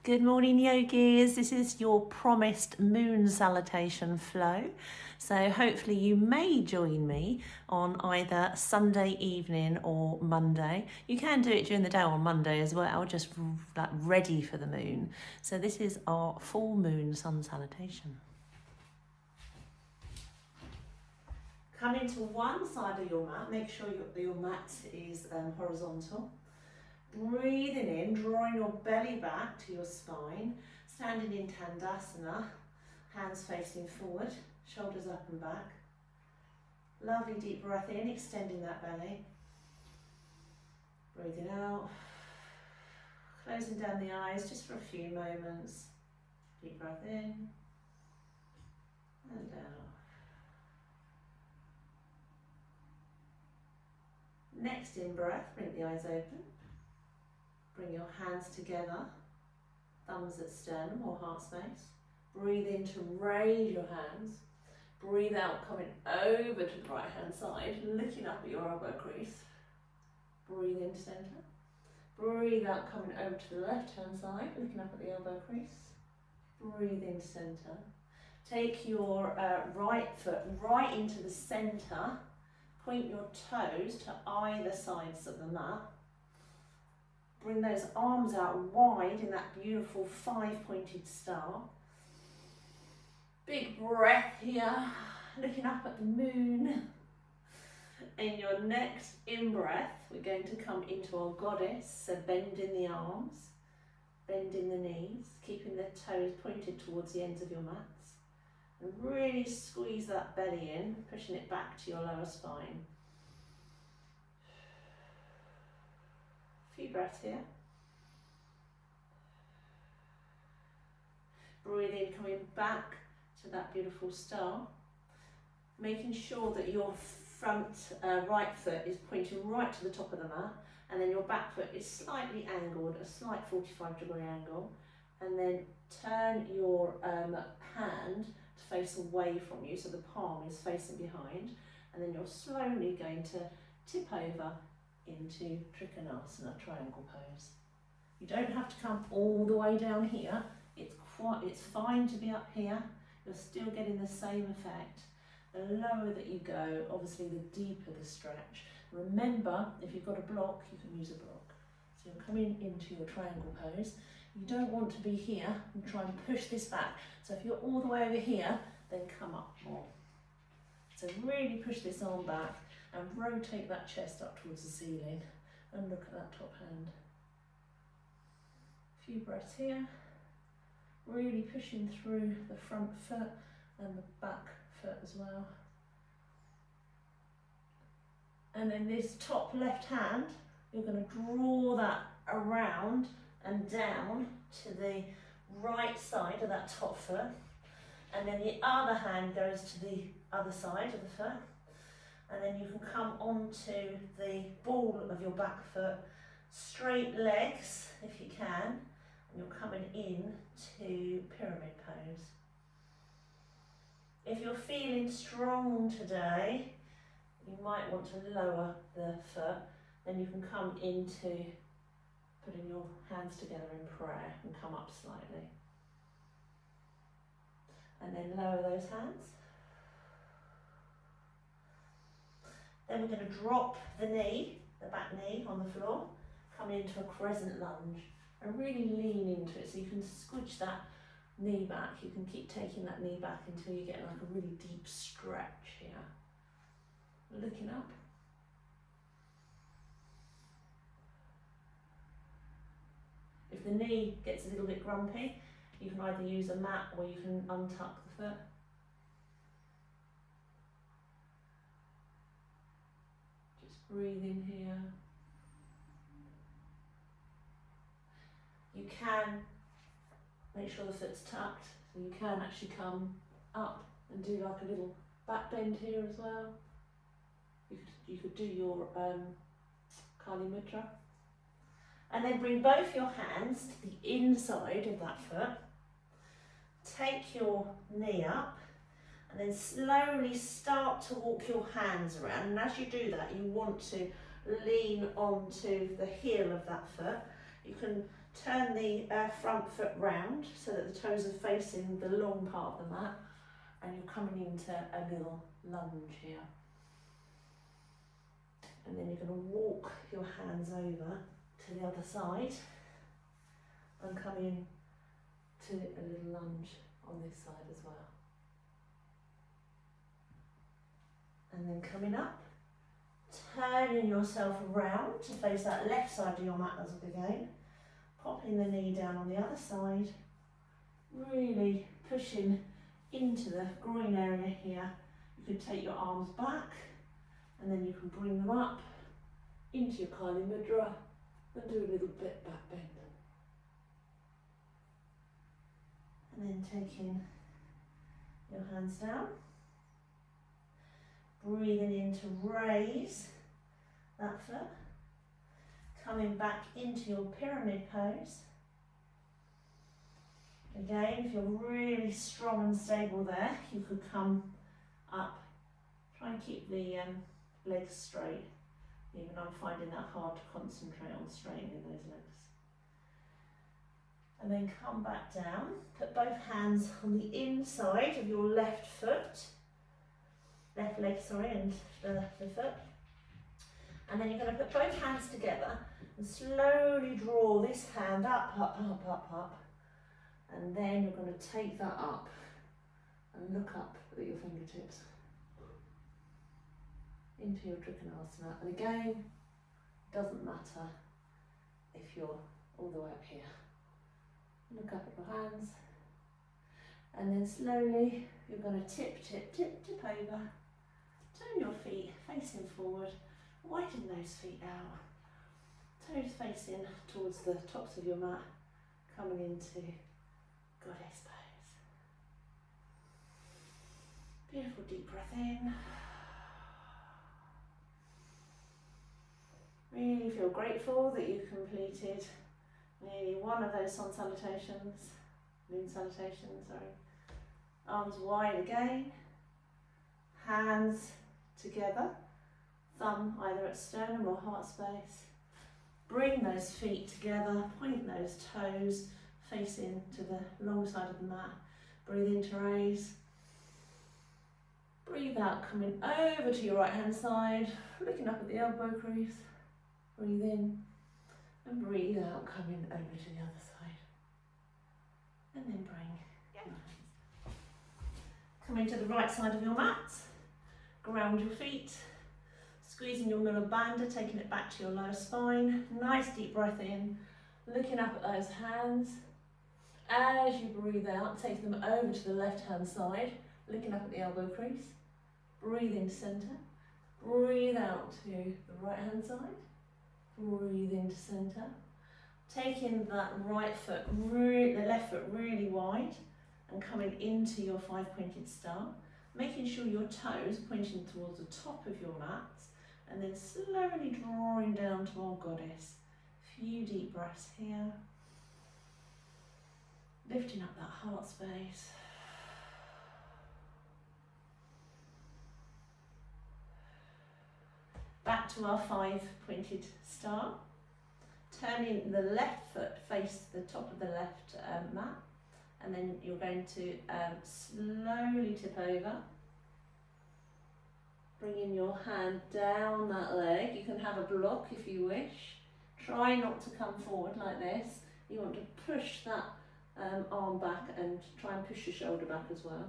Good morning, yogis. This is your promised moon salutation flow. So hopefully you may join me on either Sunday evening or Monday. You can do it during the day on Monday as well, just like ready for the moon. So this is our full moon sun salutation. Come into one side of your mat. Make sure your mat is horizontal. Breathing in, drawing your belly back to your spine, standing in Tandasana, hands facing forward, shoulders up and back. Lovely deep breath in, extending that belly. Breathing out, closing down the eyes just for a few moments. Deep breath in and out. Next in breath, bring the eyes open. Bring your hands together, thumbs at sternum or heart space. Breathe in to raise your hands. Breathe out, coming over to the right hand side, looking up at your elbow crease. Breathe into centre. Breathe out, coming over to the left hand side, looking up at the elbow crease. Breathe into centre. Take your right foot right into the centre. Point your toes to either sides of the mat. Bring those arms out wide in that beautiful 5-pointed star. Big breath here, looking up at the moon. In your next in-breath, we're going to come into our goddess, so bending the arms, bending the knees, keeping the toes pointed towards the ends of your mats. And really squeeze that belly in, pushing it back to your lower spine. Few breaths here. Breathe in, coming back to that beautiful star. Making sure that your front right foot is pointing right to the top of the mat, and then your back foot is slightly angled, a slight 45-degree angle. And then turn your hand to face away from you, so the palm is facing behind. And then you're slowly going to tip over into Trikonasana, triangle pose. You don't have to come all the way down here. It's fine to be up here. You're still getting the same effect. The lower that you go, obviously the deeper the stretch. Remember, if you've got a block, you can use a block. So you're coming into your triangle pose. You don't want to be here and try and push this back. So if you're all the way over here, then come up more. So really push this arm back and rotate that chest up towards the ceiling and look at that top hand. A few breaths here. Really pushing through the front foot and the back foot as well. And then this top left hand, you're going to draw that around and down to the right side of that top foot. And then the other hand goes to the other side of the foot. And then you can come onto the ball of your back foot, straight legs if you can. You're coming in to pyramid pose. If you're feeling strong today, you might want to lower the foot. Then you can come into putting your hands together in prayer and come up slightly. And then lower those hands. Then we're going to drop the knee, the back knee on the floor, coming into a crescent lunge. And really lean into it so you can squidge that knee back. You can keep taking that knee back until you get like a really deep stretch here. Looking up. If the knee gets a little bit grumpy, you can either use a mat or you can untuck the foot. Just breathe in here. You can make sure the foot's tucked, so you can actually come up and do like a little back bend here as well. You could do your Kali Mudra. And then bring both your hands to the inside of that foot. Take your knee up and then slowly start to walk your hands around. And as you do that, you want to lean onto the heel of that foot. You can turn the front foot round so that the toes are facing the long part of the mat, and you're coming into a little lunge here. And then you're going to walk your hands over to the other side and come in to a little lunge on this side as well. And then coming up, turning yourself around to face that left side of your mat as again, popping the knee down on the other side, really pushing into the groin area here. You can take your arms back and then you can bring them up into your Kali Mudra and do a little bit back bend. And then taking your hands down, breathing in to raise that foot, coming back into your pyramid pose. Again, if you're really strong and stable there, you could come up. Try and keep the legs straight, even I'm finding that hard to concentrate on straightening those legs. And then come back down, put both hands on the inside of your left foot, left leg, sorry, and the foot. And then you're going to put both hands together and slowly draw this hand up, up, up, up, up. And then you're going to take that up and look up at your fingertips into your Trikonasana. And again, it doesn't matter if you're all the way up here. Look up at your hands. And then slowly you're going to tip, tip, tip, tip over. Turn your feet facing forward. Widen those feet out. Toes facing towards the tops of your mat. Coming into Goddess pose. Beautiful deep breath in. Really feel grateful that you've completed nearly one of those sun salutations, moon salutations, sorry. Arms wide again, hands together, thumb either at sternum or heart space. Bring those feet together, point those toes facing to the long side of the mat. Breathe in to raise. Breathe out, coming over to your right hand side, looking up at the elbow crease. Breathe in and breathe out, coming over to the other side. And then bring your hands. Coming to the right side of your mat. Ground your feet. Squeezing your middle bandha, taking it back to your lower spine. Nice deep breath in. Looking up at those hands. As you breathe out, take them over to the left hand side. Looking up at the elbow crease. Breathe into centre. Breathe out to the right hand side. Breathe into centre. Taking that right foot, the left foot really wide and coming into your 5-pointed star. Making sure your toes pointing towards the top of your mat and then slowly drawing down to our Goddess. Few deep breaths here. Lifting up that heart space. Back to our 5-pointed star. Turning the left foot face the top of the left mat. And then you're going to slowly tip over. Bringing your hand down that leg. You can have a block if you wish. Try not to come forward like this. You want to push that arm back and try and push your shoulder back as well.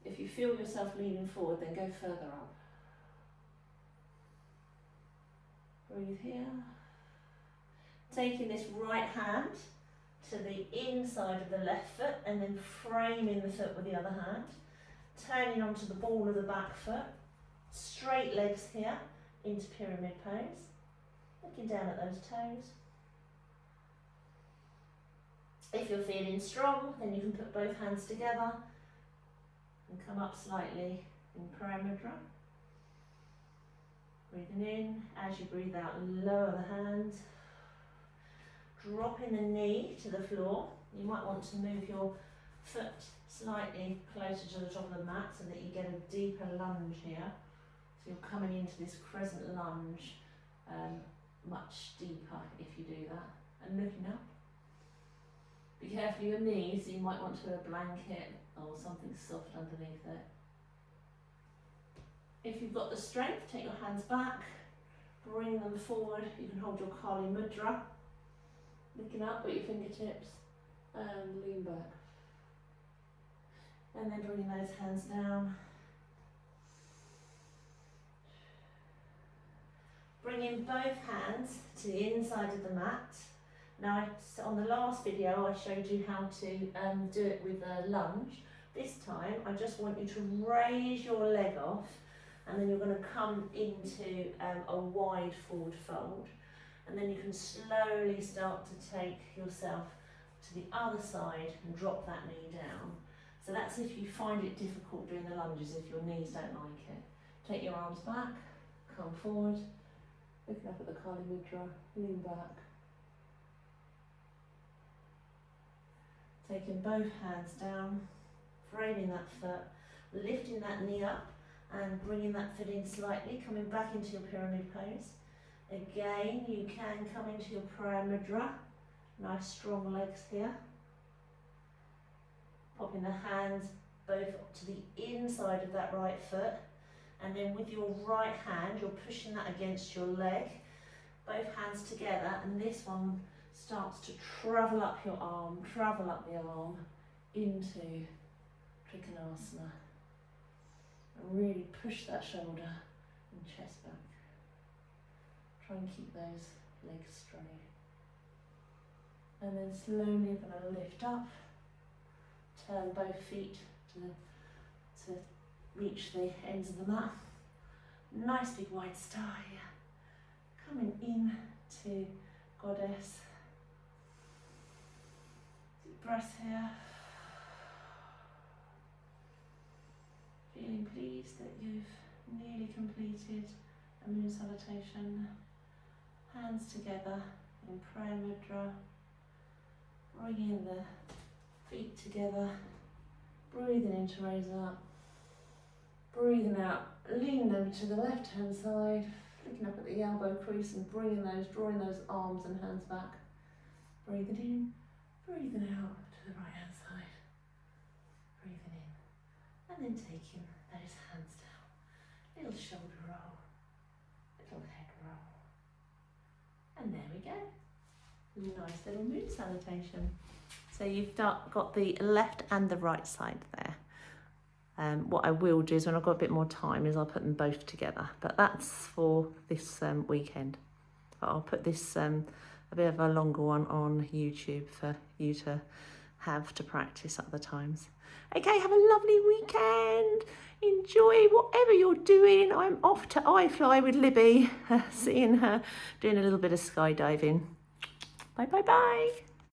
If you feel yourself leaning forward, then go further up. Breathe here. Taking this right hand to the inside of the left foot and then framing the foot with the other hand. Turning onto the ball of the back foot. Straight legs here into pyramid pose. Looking down at those toes. If you're feeling strong, then you can put both hands together and come up slightly in Paramudra. Breathing in, as you breathe out, lower the hands. Dropping the knee to the floor. You might want to move your foot slightly closer to the top of the mat so that you get a deeper lunge here. So you're coming into this crescent lunge much deeper if you do that. and looking up. Be careful of your knees, you might want to put a blanket or something soft underneath it. If you've got the strength, take your hands back, bring them forward. You can hold your Kali Mudra, looking up at your fingertips, and lean back. And then bring those hands down. Bringing both hands to the inside of the mat. Now, on the last video, I showed you how to do it with a lunge. This time, I just want you to raise your leg off, and then you're going to come into a wide forward fold. And then you can slowly start to take yourself to the other side and drop that knee down. So that's if you find it difficult doing the lunges, if your knees don't like it. Take your arms back, come forward, looking up at the Kali Mudra, lean back. Taking both hands down, framing that foot, lifting that knee up and bringing that foot in slightly, coming back into your pyramid pose. Again, you can come into your prayer mudra. Nice strong legs here. Popping the hands both to the inside of that right foot, and then with your right hand, you're pushing that against your leg. Both hands together, and this one starts to travel up your arm, travel up the arm into Trikonasana. And really push that shoulder and chest back. Try and keep those legs straight. And then slowly you're going to lift up, turn both feet to reach the ends of the mat. Nice big wide star here. Coming in to Goddess. Deep breath here. Feeling pleased that you've nearly completed a moon salutation. Hands together in prayer mudra. Bringing the feet together. Breathing in to raise up. Breathing out, lean them to the left hand side. Looking up at the elbow crease and drawing those arms and hands back. Breathing in, breathing out to the right hand side. Breathing in, and then taking those hands down. Little shoulder roll, little head roll. And there we go. Nice little moon salutation. So you've got the left and the right side there. What I will do is when I've got a bit more time is I'll put them both together, but that's for this weekend. But I'll put this a bit of a longer one on YouTube for you to have to practice other times. Okay, have a lovely weekend. Enjoy whatever you're doing. I'm off to iFly with Libby, seeing her doing a little bit of skydiving. Bye, bye, bye.